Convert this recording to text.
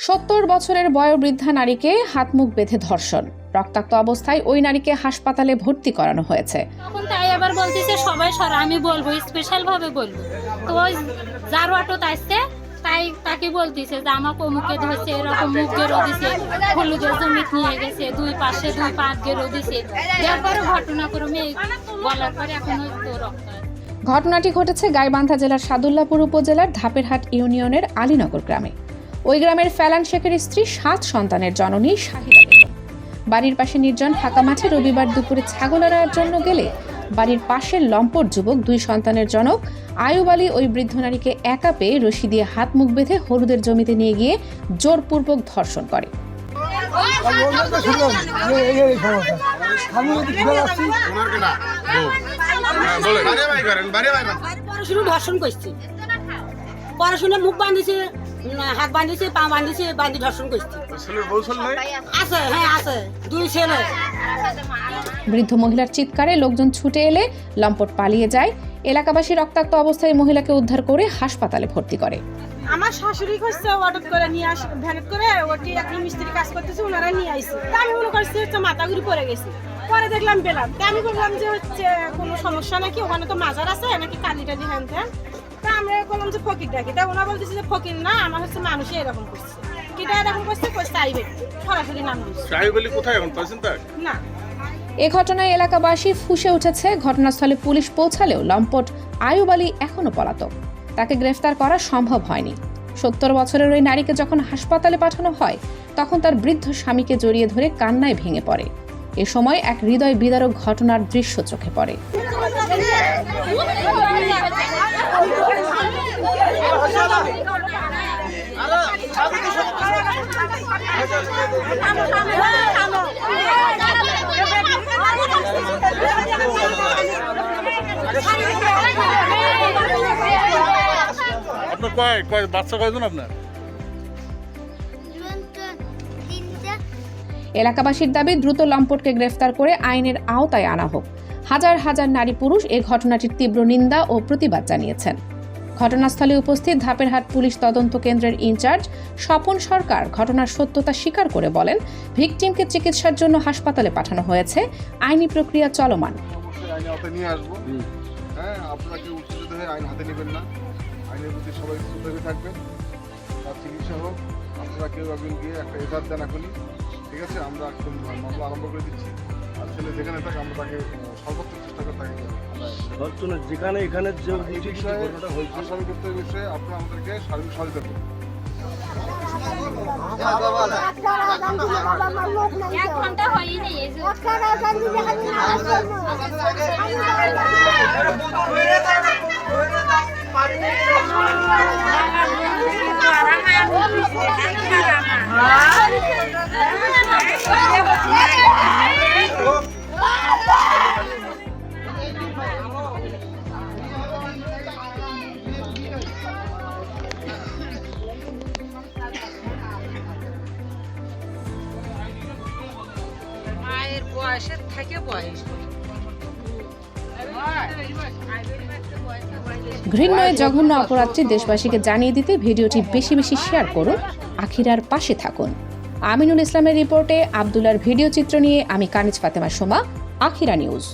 70 বছরের বয়োবৃদ্ধা নারীকে হাত মুখ বেঁধে ধর্ষণ, রক্তাক্ত অবস্থায় ওই নারীকে হাসপাতালে ভর্তি করানো হয়েছে। তখন তাই আবার বলতেছে সবাই সরা, আমি বলবো স্পেশাল ভাবে বলবো। তো ওই যার অটো আসছে তাই তাকে বলতেছে যে আমাকে অমুকে ধরছে, এরকম মুখ গেরো দিছে, হলুদের জমিত নিয়ে গেছে, দুই পাশে দুই পাঁচ গেরো দিছে। এরপরে ঘটনাক্রমে বলার পরে এখন তো রক্ত। ঘটনাটি ঘটেছে গাইবান্ধা জেলার সাদুল্লাপুর উপজেলার ধাপেরহাট ইউনিয়নের আলীনগর গ্রামে। ওই গ্রামের ফেলান শেখের স্ত্রী 7 সন্তানের জননী শাহিদা বেগম বাড়ির পাশে নির্জন ফাঁকা মাঠে রবিবার দুপুরে ছাগল আনার জন্য গেলে বাড়ির পাশের লম্পট যুবক 2 সন্তানের জনক আয়ুব আলী ওই বৃদ্ধ নারীকে একা পেয়ে রশি দিয়ে হাত মুখ বেঁধে হলুদের জমিতে নিয়ে গিয়ে জোরপূর্বক ধর্ষণ করে। ধর্ষণ করছে, পড়াশোনা মুখ বাঁধিছে, হাত বাঁধিছে, পা বাঁধিছে, বাঁধি ধর্ষণ করছে। আছে, হ্যাঁ আছে, 2 ছেলে। বৃদ্ধ মহিলার চিৎকারে লোকজন ছুটে এলে লম্পট পালিয়ে যায়। এলাকাবাসী রক্তাক্ত অবস্থায় মহিলাকে উদ্ধার করে হাসপাতালে ভর্তি করে। আমার শাশুড়ি করছে অটো করে নিয়ে আসে, ভ্যানেট করে ওটি একটা মিস্ত্রি কাজ করতেছে, ওনারা নিয়ে আইছে। আমি মনে করছি হচ্ছে মাথা ঘুরে পড়ে গেছি। পরে দেখলাম পেলাম, আমি বললাম যে হচ্ছে কোনো সমস্যা নাকি, ওখানে তো মাজার আছে নাকি, কালিটা দিয়ে হ্যান ত্যান। তা আমরা বললাম যে ফকির ডাকি, তা ওনারা বলতেছে যে ফকির না, আমার হচ্ছে মানুষই এরকম করছে। কিটা এরকম করছে, সাইবে সরাসরি নাম দিচ্ছে। সাহেব আলী কোথায় এখন পাইছেন তার? না। এ ঘটনায় এলাকাবাসী ফুঁসে উঠেছে। ঘটনাস্থলে পুলিশ পৌঁছালেও লম্পট আয়ুব আলী এখনো পলাতক। তাকে গ্রেফতার করা সম্ভব হয়নি। 70 বছরের ওই নারীকে যখন হাসপাতালে পাঠানো হয় তখন তার বৃদ্ধ স্বামীকে জড়িয়ে ধরে কান্নায় ভেঙে পড়ে। এ সময় এক হৃদয় বিদারক ঘটনার দৃশ্য চোখে পড়ে। আপনার বাচ্চা কয়জন আপনার? এলাকাবাসীর দাবি দ্রুত লম্পটকে গ্রেফতার করে আইনের আওতায় আনা হোক। হাজার হাজার নারী পুরুষ এই ঘটনাটির তীব্র নিন্দা ও প্রতিবাদ জানিয়েছেন। ঘটনাস্থলে উপস্থিত ধাপেরহাট পুলিশ তদন্ত কেন্দ্রের ইনচার্জ স্বপন সরকার ঘটনার সত্যতা স্বীকার করে বলেন, ভিকটিমকে চিকিৎসার জন্য হাসপাতালে পাঠানো হয়েছে, আইনি প্রক্রিয়া চলমান। আইনের আওতায় নিয়ে আসবো। হ্যাঁ, আপনারা কেউ উত্তেজিত হয়ে আইন হাতে নেবেন না, আইনের প্রতি সবাই শ্রদ্ধাশীল থাকবেন। তার চিকিৎসা হোক, আপনারা কেউ একজন গিয়ে একটা এজাহার দেন এখনই, ঠিক আছে? আমরা একদম মামলা আরম্ভ করে দিচ্ছি। আর ছেলে যেখানে থাকে আমরা তাকে সর্বোচ্চ চেষ্টা করে তাকে যেখানে এখানে যে আসামি করতে বিষয়ে আপনারা আমাদেরকে সার্বিক সহযোগিতা করুন। এক ঘন্টা হয়নি মায়ের বয়সের থেকে বয়স ঘৃণ্য জঘন্য অপরাধটি দেশবাসীকে জানিয়ে দিতে ভিডিওটি বেশি বেশি শেয়ার করুন। আখিরার পাশে থাকুন। আমিনুল ইসলামের রিপোর্টে আব্দুল্লাহর ভিডিও চিত্র নিয়ে আমি কানিজ ফাতেমা সোমা, আখিরা নিউজ।